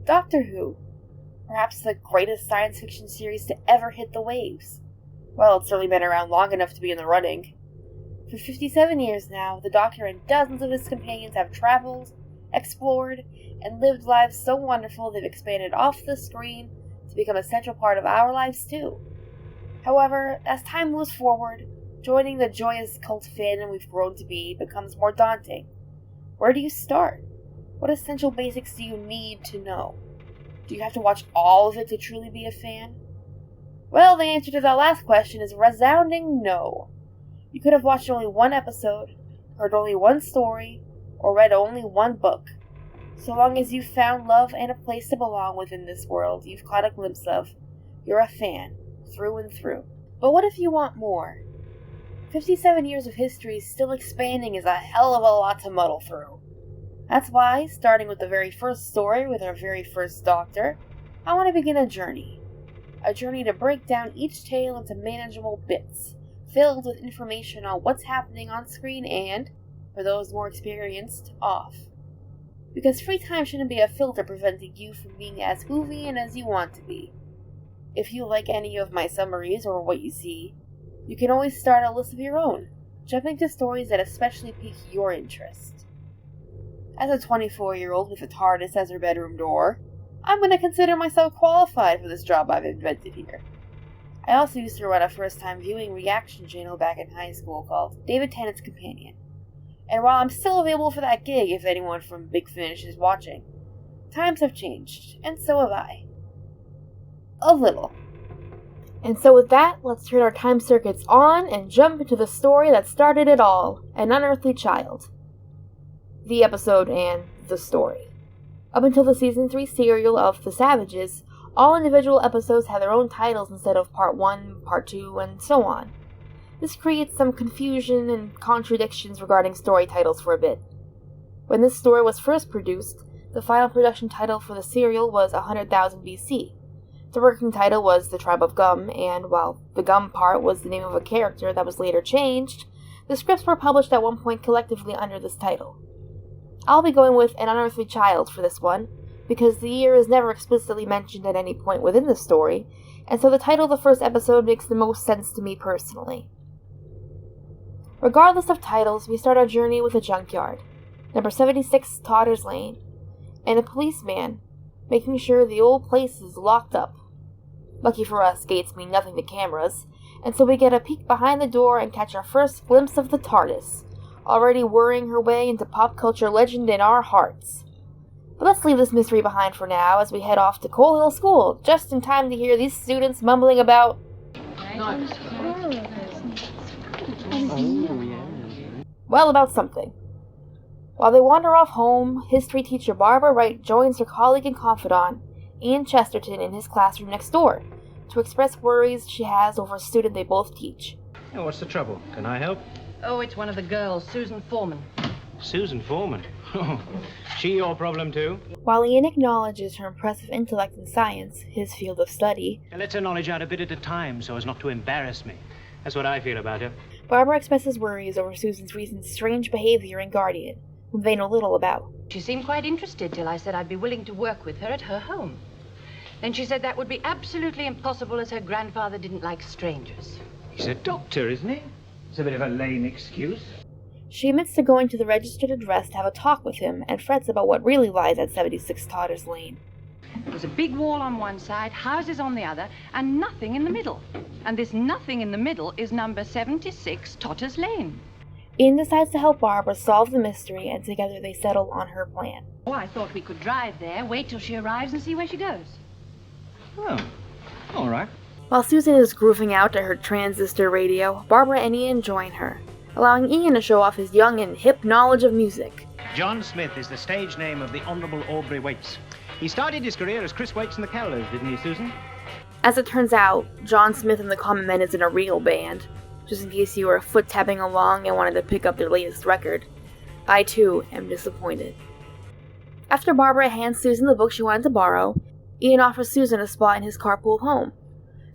Doctor Who. Perhaps the greatest science fiction series to ever hit the waves. Well, it's certainly been around long enough to be in the running. For 57 years now, the Doctor and dozens of his companions have traveled, explored, and lived lives so wonderful they've expanded off the screen to become a central part of our lives too. However, as time moves forward, joining the joyous cult fandom we've grown to be becomes more daunting. Where do you start? What essential basics do you need to know? Do you have to watch all of it to truly be a fan? Well, the answer to that last question is a resounding no. You could have watched only one episode, heard only one story, or read only one book. So long as you've found love and a place to belong within this world you've caught a glimpse of, you're a fan, through and through. But what if you want more? 57 years of history still expanding is a hell of a lot to muddle through. That's why, starting with the very first story with our very first Doctor, I want to begin a journey. A journey to break down each tale into manageable bits, filled with information on what's happening on screen and, for those more experienced, off. Because free time shouldn't be a filter preventing you from being as Whovian as you want to be. If you like any of my summaries or what you see, you can always start a list of your own, jumping to stories that especially pique your interest. As a 24-year-old with a TARDIS as her bedroom door, I'm going to consider myself qualified for this job I've invented here. I also used to run a first-time viewing reaction channel back in high school called David Tennant's Companion. And while I'm still available for that gig if anyone from Big Finish is watching, times have changed, and so have I. A little. And so with that, let's turn our time circuits on and jump into the story that started it all, An Unearthly Child. The episode and the story. Up until the Season 3 serial of The Savages, all individual episodes have their own titles instead of Part 1, Part 2, and so on. This creates some confusion and contradictions regarding story titles for a bit. When this story was first produced, the final production title for the serial was 100,000 BC. The working title was The Tribe of Gum, and while the Gum part was the name of a character that was later changed, the scripts were published at one point collectively under this title. I'll be going with An Unearthly Child for this one, because the year is never explicitly mentioned at any point within the story, and so the title of the first episode makes the most sense to me personally. Regardless of titles, we start our journey with a junkyard, number 76 Totters Lane, and a policeman making sure the old place is locked up. Lucky for us, gates mean nothing to cameras, and so we get a peek behind the door and catch our first glimpse of the TARDIS, already worrying her way into pop culture legend in our hearts. But let's leave this mystery behind for now as we head off to Coal Hill School, just in time to hear these students mumbling about... Well, about something. While they wander off home, history teacher Barbara Wright joins her colleague and confidant, Ian Chesterton, in his classroom next door, to express worries she has over a student they both teach. Oh, what's the trouble? Can I help? Oh, it's one of the girls, Susan Foreman. Susan Foreman? Oh, she your problem too? While Ian acknowledges her impressive intellect in science, his field of study, And let's her knowledge out a bit at a time so as not to embarrass me. That's what I feel about her. Barbara expresses worries over Susan's recent strange behavior in Guardian, whom they know little about. She seemed quite interested till I said I'd be willing to work with her at her home. Then she said that would be absolutely impossible as her grandfather didn't like strangers. He's a doctor, isn't he? It's a bit of a lame excuse. She admits to going to the registered address to have a talk with him and frets about what really lies at 76 Totters Lane. There's a big wall on one side, houses on the other, and nothing in the middle. And this nothing in the middle is number 76 Totters Lane. Ian decides to help Barbara solve the mystery, and together they settle on her plan. Oh, I thought we could drive there, wait till she arrives and see where she goes. Oh, all right. While Susan is grooving out to her transistor radio, Barbara and Ian join her, allowing Ian to show off his young and hip knowledge of music. John Smith is the stage name of the Honourable Aubrey Waits. He started his career as Chris Waits and the Callers, didn't he, Susan? As it turns out, John Smith and the Common Men isn't a real band, just in case you were foot-tapping along and wanted to pick up their latest record. I, too, am disappointed. After Barbara hands Susan the book she wanted to borrow, Ian offers Susan a spot in his carpool home.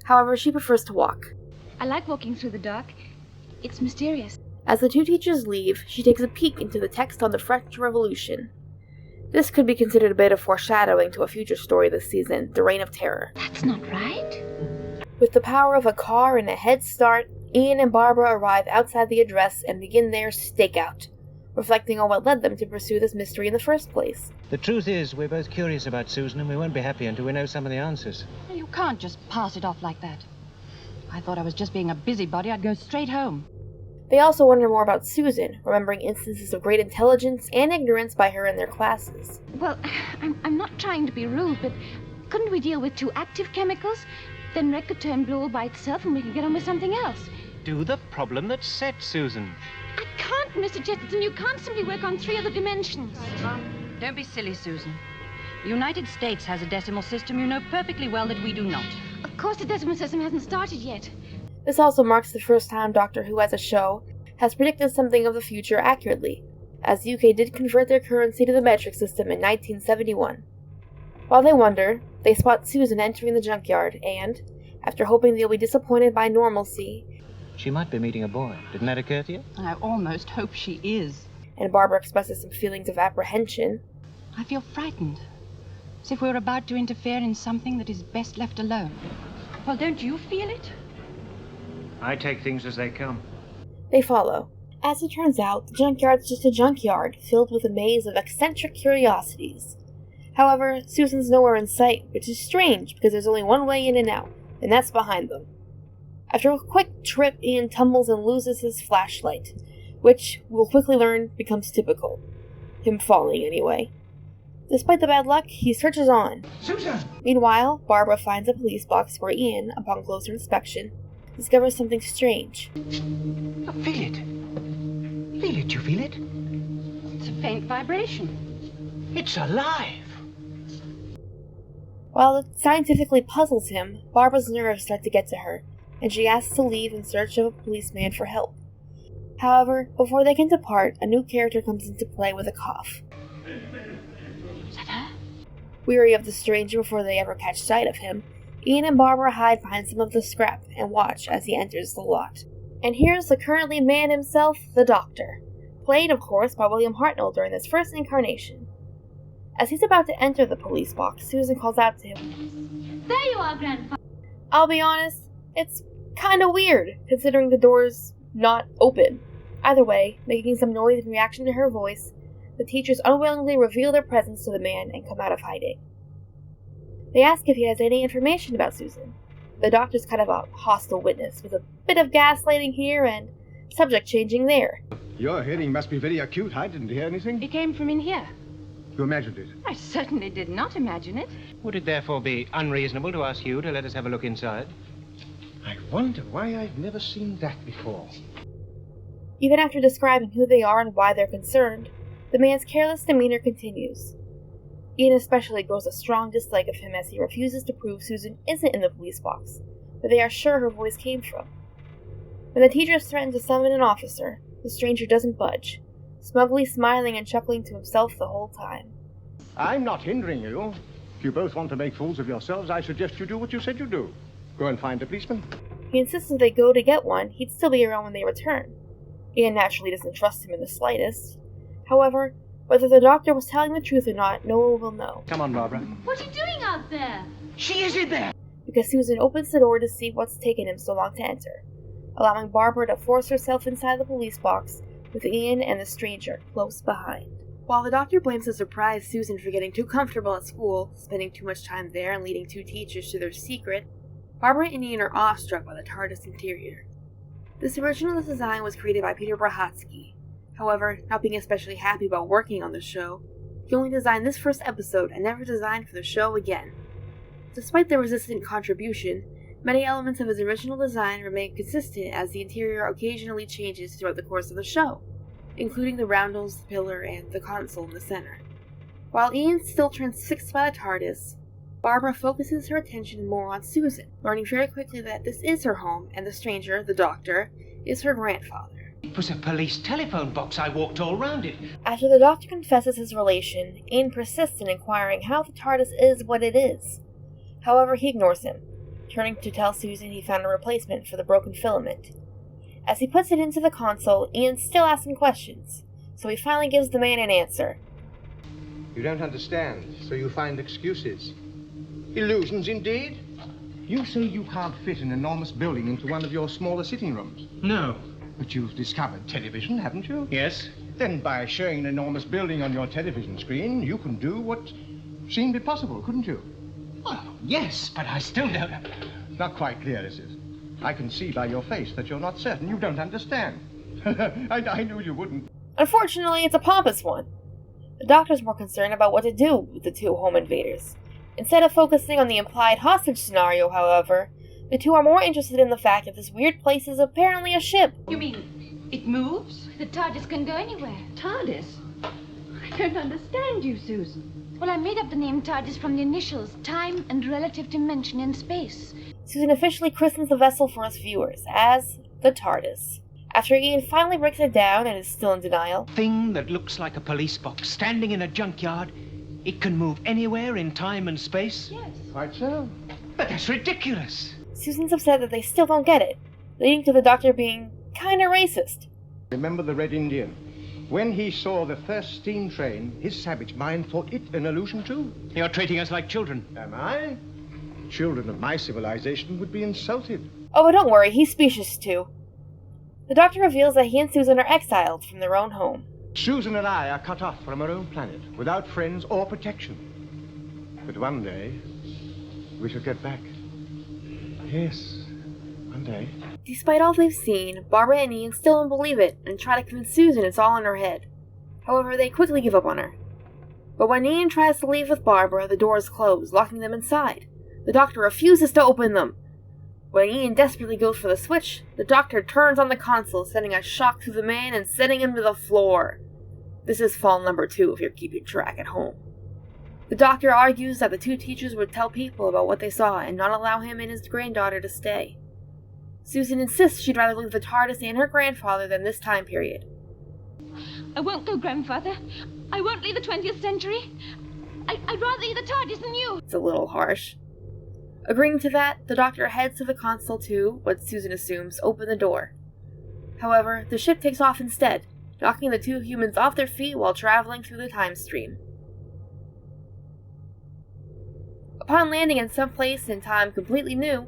However, she prefers to walk. I like walking through the dark. It's mysterious. As the two teachers leave, she takes a peek into the text on the French Revolution. This could be considered a bit of foreshadowing to a future story this season, The Reign of Terror. That's not right. With the power of a car and a head start, Ian and Barbara arrive outside the address and begin their stakeout, reflecting on what led them to pursue this mystery in the first place. The truth is, we're both curious about Susan, and we won't be happy until we know some of the answers. You can't just pass it off like that. I thought I was just being a busybody. I'd go straight home. They also wonder more about Susan, remembering instances of great intelligence and ignorance by her in their classes. Well, I'm not trying to be rude, but couldn't we deal with 2 active chemicals? Then Red could turn blue all by itself and we could get on with something else. Do the problem that's set, Susan. I can't, Mr. Chesterton. You can't simply work on 3 other dimensions. Don't be silly, Susan. The United States has a decimal system. You know perfectly well that we do not. Of course, the decimal system hasn't started yet. This also marks the first time Doctor Who as a show has predicted something of the future accurately, as the UK did convert their currency to the metric system in 1971. While they wonder, they spot Susan entering the junkyard and, after hoping they'll be disappointed by normalcy, She might be meeting a boy. Didn't that occur to you? I almost hope she is. and Barbara expresses some feelings of apprehension, I feel frightened. As if we were about to interfere in something that is best left alone. Well, don't you feel it? I take things as they come. they follow. As it turns out, the junkyard's just a junkyard filled with a maze of eccentric curiosities. However, Susan's nowhere in sight, which is strange because there's only one way in and out, and that's behind them. After a quick trip, Ian tumbles and loses his flashlight, which we'll quickly learn becomes typical. Him falling, anyway. Despite the bad luck, he searches on. Susan! Meanwhile, Barbara finds a police box where Ian, upon closer inspection, discovers something strange. Feel it. Feel it, you feel it? It's a faint vibration. It's alive! While it scientifically puzzles him, Barbara's nerves start to get to her, and she asks to leave in search of a policeman for help. However, before they can depart, a new character comes into play with a cough. Is that her? Weary of the stranger before they ever catch sight of him, Ian and Barbara hide behind some of the scrap and watch as he enters the lot. And here's the currently man himself, the Doctor, played, of course, by William Hartnell during his first incarnation. As he's about to enter the police box, Susan calls out to him. There you are, Grandfather. I'll be honest, it's kinda weird, considering the door's not open. Either way, making some noise in reaction to her voice, the teachers unwillingly reveal their presence to the man and come out of hiding. They ask if he has any information about Susan. The Doctor's kind of a hostile witness, with a bit of gaslighting here and subject changing there. Your hearing must be very acute. I didn't hear anything. It came from in here. You imagined it. I certainly did not imagine it. Would it therefore be unreasonable to ask you to let us have a look inside? I wonder why I've never seen that before. Even after describing who they are and why they're concerned, the man's careless demeanor continues. Ian especially grows a strong dislike of him as he refuses to prove Susan isn't in the police box, but they are sure her voice came from. When the teachers threaten to summon an officer, the stranger doesn't budge, smugly smiling and chuckling to himself the whole time. I'm not hindering you. If you both want to make fools of yourselves, I suggest you do what you said you'd do. Go and find a policeman. He insists if they go to get one, he'd still be around when they return. Ian naturally doesn't trust him in the slightest. However, whether the Doctor was telling the truth or not, no one will know, Come on, Barbara. What are you doing out there? She is in there! because Susan opens the door to see what's taken him so long to enter, allowing Barbara to force herself inside the police box with Ian and the stranger close behind. While the Doctor blames the surprised Susan for getting too comfortable at school, spending too much time there and leading 2 teachers to their secret, Barbara and Ian are awestruck by the TARDIS interior. This original design was created by Peter Brahatsky. However, not being especially happy about working on the show, he only designed this first episode and never designed for the show again. Despite the resistant contribution, many elements of his original design remain consistent as the interior occasionally changes throughout the course of the show, including the roundels, the pillar, and the console in the center. While Ian still transfixed by the TARDIS, Barbara focuses her attention more on Susan, learning very quickly that this is her home and the stranger, the Doctor, is her grandfather. It was a police telephone box. I walked all round it. After the Doctor confesses his relation, Ian persists in inquiring how the TARDIS is what it is. However, he ignores him, turning to tell Susan he found a replacement for the broken filament. As he puts it into the console, Ian's still asking questions, so he finally gives the man an answer. You don't understand, so you find excuses. Illusions, indeed. You say you can't fit an enormous building into one of your smaller sitting rooms. No. But you've discovered television, haven't you? Yes? Then by showing an enormous building on your television screen, you can do what seemed impossible, couldn't you? Oh, yes, but I still don't... It's not quite clear, is it? I can see by your face that you're not certain. You don't understand. I knew you wouldn't. Unfortunately, it's a pompous one. The Doctor's more concerned about what to do with the two home invaders. Instead of focusing on the implied hostage scenario, however, the two are more interested in the fact that this weird place is apparently a ship. You mean it moves? The TARDIS can go anywhere. TARDIS? I don't understand you, Susan. Well, I made up the name TARDIS from the initials, time and relative dimension in space. Susan officially christens the vessel for us viewers as the TARDIS. After Ian finally breaks it down and is still in denial, Thing that looks like a police box standing in a junkyard. It can move anywhere in time and space? Yes. Quite so. But that's ridiculous. Susan's upset that they still don't get it, leading to the Doctor being kinda racist. Remember the Red Indian? When he saw the first steam train, his savage mind thought it an illusion too. You're treating us like children. Am I? Children of my civilization would be insulted. Oh, but don't worry, he's specious too. The Doctor reveals that he and Susan are exiled from their own home. Susan and I are cut off from our own planet, without friends or protection. But one day, we shall get back. Yes, one day. Despite all they've seen, Barbara and Ian still don't believe it and try to convince Susan it's all in her head. However, they quickly give up on her. But when Ian tries to leave with Barbara, the doors close, locking them inside. The Doctor refuses to open them. When Ian desperately goes for the switch, the Doctor turns on the console, sending a shock through the man and sending him to the floor. This is fall number 2 if you're keeping track at home. The Doctor argues that the two teachers would tell people about what they saw and not allow him and his granddaughter to stay. Susan insists she'd rather leave the TARDIS and her grandfather than this time period. I won't go, Grandfather. I won't leave the 20th century. I'd rather leave the TARDIS than you. It's a little harsh. Agreeing to that, the Doctor heads to the console to, what Susan assumes, open the door. However, the ship takes off instead, knocking the two humans off their feet while traveling through the time stream. Upon landing in some place in time completely new,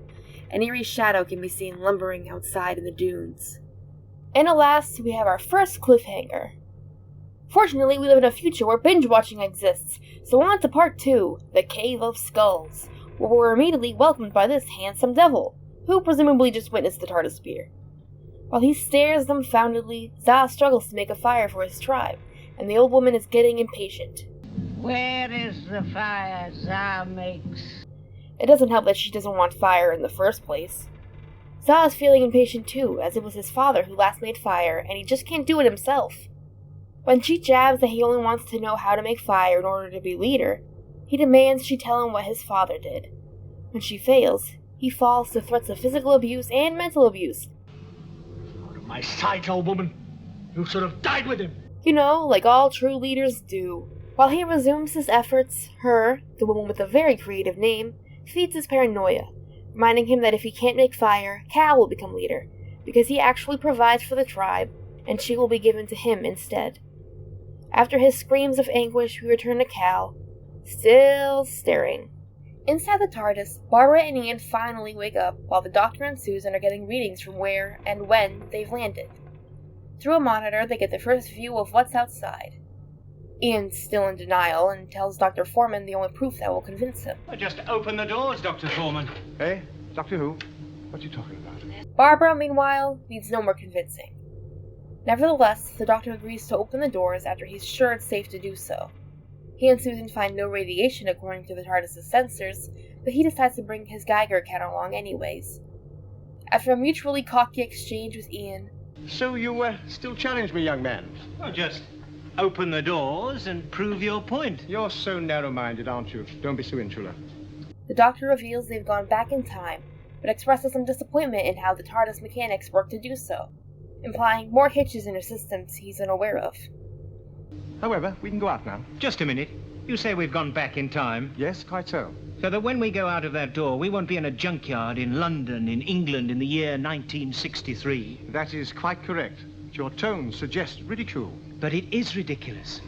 an eerie shadow can be seen lumbering outside in the dunes. And alas, we have our first cliffhanger. Fortunately, we live in a future where binge-watching exists, so on to part 2, The Cave of Skulls, where we're immediately welcomed by this handsome devil, who presumably just witnessed the TARDIS appear. While he stares dumbfoundedly, Za struggles to make a fire for his tribe, and the old woman is getting impatient. Where is the fire Za makes? It doesn't help that she doesn't want fire in the first place. Za is feeling impatient too, as it was his father who last made fire, and he just can't do it himself. When she jabs that he only wants to know how to make fire in order to be leader, he demands she tell him what his father did. When she fails, he falls to threats of physical abuse and mental abuse. Out of my sight, old woman. You should have died with him. You know, like all true leaders do. While he resumes his efforts, her, the woman with a very creative name, feeds his paranoia, reminding him that if he can't make fire, Cal will become leader, because he actually provides for the tribe, and she will be given to him instead. After his screams of anguish, we return to Cal, still staring. Inside the TARDIS, Barbara and Ian finally wake up while the Doctor and Susan are getting readings from where and when they've landed. Through a monitor, they get the first view of what's outside. Ian's still in denial and tells Dr. Foreman the only proof that will convince him. Just open the doors, Dr. Foreman. Hey, Doctor Who? What are you talking about? Barbara, meanwhile, needs no more convincing. Nevertheless, the Doctor agrees to open the doors after he's sure it's safe to do so. He and Susan find no radiation according to the TARDIS's sensors, but he decides to bring his Geiger counter along anyways. After a mutually cocky exchange with Ian... So you, still challenge me, young man? Well, just open the doors and prove your point. You're so narrow-minded, aren't you? Don't be so insular. The Doctor reveals they've gone back in time, but expresses some disappointment in how the TARDIS mechanics work to do so, implying more hitches in her systems he's unaware of. However, we can go out now. Just a minute. You say we've gone back in time? Yes, quite so. So that when we go out of that door, we won't be in a junkyard in London, in England, in the year 1963. That is quite correct. Your tone suggests ridicule. But it is ridiculous.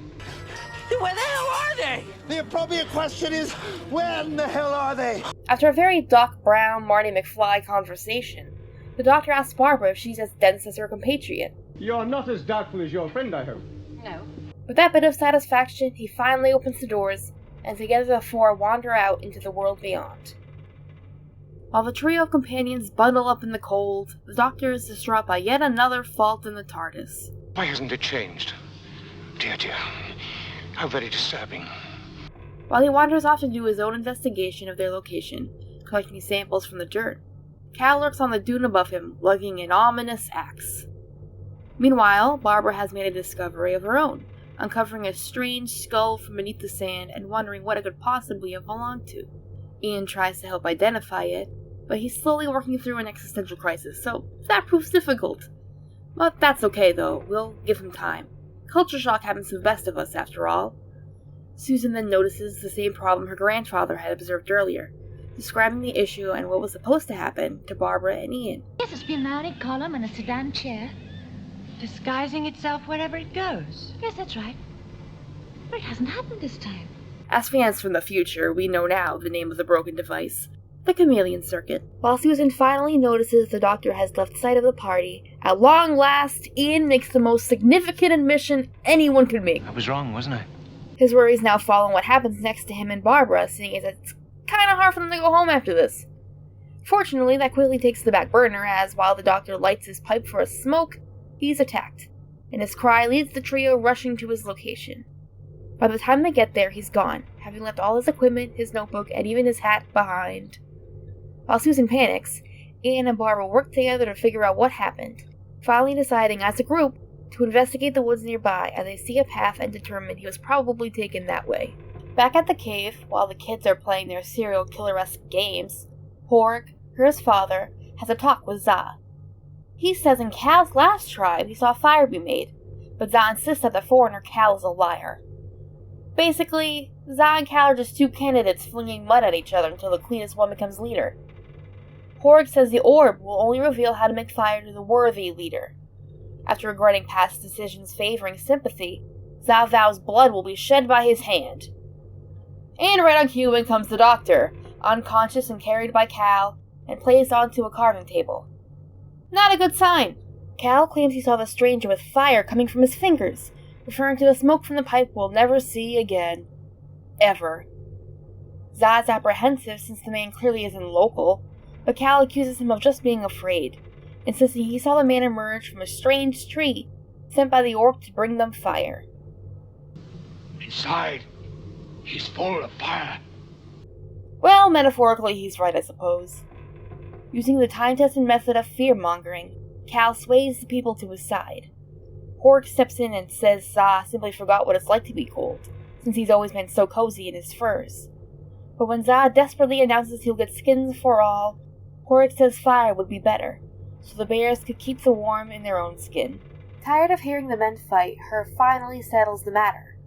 Where the hell are they? The appropriate question is, where in the hell are they? After a very Doc Brown, Marty McFly conversation, the Doctor asks Barbara if she's as dense as her compatriot. You're not as doubtful as your friend, I hope. No. With that bit of satisfaction, he finally opens the doors, and together the four wander out into the world beyond. While the trio of companions bundle up in the cold, the Doctor is distraught by yet another fault in the TARDIS. Why hasn't it changed? Dear, dear. How very disturbing. While he wanders off to do his own investigation of their location, collecting samples from the dirt, Cal lurks on the dune above him, lugging an ominous axe. Meanwhile, Barbara has made a discovery of her own, uncovering a strange skull from beneath the sand and wondering what it could possibly have belonged to. Ian tries to help identify it, but he's slowly working through an existential crisis, so that proves difficult. But that's okay though, we'll give him time. Culture shock happens to the best of us, after all. Susan then notices the same problem her grandfather had observed earlier, describing the issue and what was supposed to happen to Barbara and Ian. Yes, it's been a mounted column and a sedan chair. Disguising itself wherever it goes. Yes, that's right. But it hasn't happened this time. As fans from the future, we know now the name of the broken device, the Chameleon Circuit. While Susan finally notices the Doctor has left sight of the party, at long last, Ian makes the most significant admission anyone could make. I was wrong, wasn't I? His worries now fall on what happens next to him and Barbara, seeing as it's kind of hard for them to go home after this. Fortunately, that quickly takes the back burner, as while the Doctor lights his pipe for a smoke, he's attacked, and his cry leads the trio rushing to his location. By the time they get there, he's gone, having left all his equipment, his notebook, and even his hat behind. While Susan panics, Ian and Barbara work together to figure out what happened, finally deciding as a group to investigate the woods nearby as they see a path and determine he was probably taken that way. Back at the cave, while the kids are playing their serial killer-esque games, Horg, his father, has a talk with Za. He says in Cal's last tribe he saw fire be made, but Za insists that the foreigner Cal is a liar. Basically, Za and Cal are just two candidates flinging mud at each other until the cleanest one becomes leader. Horg says the orb will only reveal how to make fire to the worthy leader. After regretting past decisions favoring sympathy, Za vows blood will be shed by his hand. And right on cue in comes the Doctor, unconscious and carried by Cal, and placed onto a carving table. Not a good sign. Cal claims he saw the stranger with fire coming from his fingers, referring to the smoke from the pipe we'll never see again. Ever. Za's apprehensive since the man clearly isn't local, but Cal accuses him of just being afraid, insisting he saw the man emerge from a strange tree sent by the orc to bring them fire. Inside, he's full of fire. Well, metaphorically, he's right, I suppose. Using the time-tested method of fear-mongering, Cal sways the people to his side. Horg steps in and says Za simply forgot what it's like to be cold, since he's always been so cozy in his furs. But when Za desperately announces he'll get skins for all, Horg says fire would be better, so the bears could keep the warm in their own skin. Tired of hearing the men fight, Her finally settles the matter.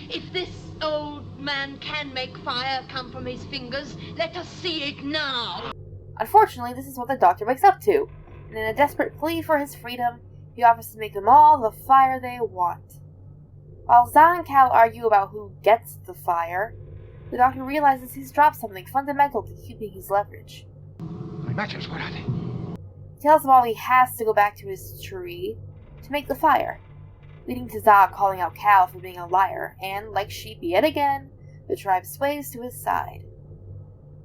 If this old man can make fire come from his fingers, let us see it now. Unfortunately, this is what the Doctor wakes up to, and in a desperate plea for his freedom, he offers to make them all the fire they want. While Za and Cal argue about who gets the fire, the Doctor realizes he's dropped something fundamental to keeping his leverage. My matches, where are they? He tells them all he has to go back to his tree to make the fire, leading to Za calling out Cal for being a liar, and, like sheep yet again, the tribe sways to his side.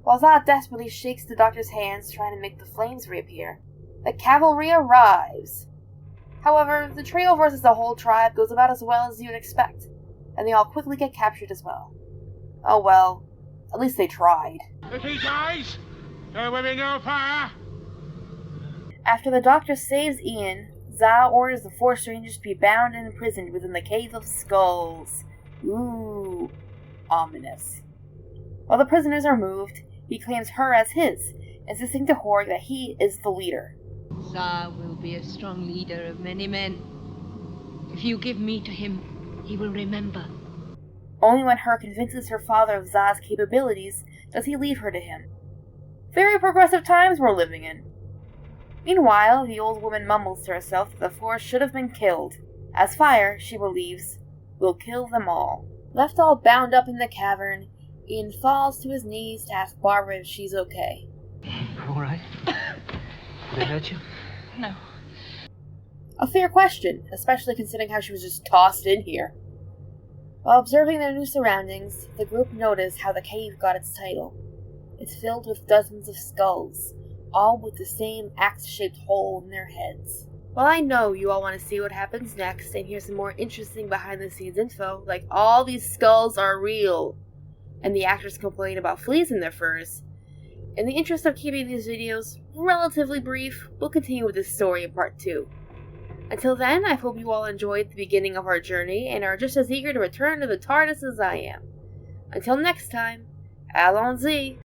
While Za desperately shakes the Doctor's hands trying to make the flames reappear, the cavalry arrives. However, the trio versus the whole tribe goes about as well as you'd expect, and they all quickly get captured as well. Oh well, at least they tried. If he dies, there will be no fire. After the Doctor saves Ian, Za orders the four strangers to be bound and imprisoned within the Cave of Skulls. Ooh, ominous. While the prisoners are moved, he claims her as his, insisting to Horg that he is the leader. Za will be a strong leader of many men. If you give me to him, he will remember. Only when Her convinces her father of Za's capabilities does he leave her to him. Very progressive times we're living in. Meanwhile, the old woman mumbles to herself that the four should have been killed, as fire, she believes, will kill them all. Left all bound up in the cavern, Ian falls to his knees to ask Barbara if she's okay. All right. Did they hurt you? No. A fair question, especially considering how she was just tossed in here. While observing their new surroundings, the group notice how the cave got its title. It's filled with dozens of skulls, all with the same axe-shaped hole in their heads. Well, I know you all want to see what happens next and hear some more interesting behind-the-scenes info, like all these skulls are real, and the actors complain about fleas in their furs. In the interest of keeping these videos relatively brief, we'll continue with this story in part 2. Until then, I hope you all enjoyed the beginning of our journey and are just as eager to return to the TARDIS as I am. Until next time, allons-y!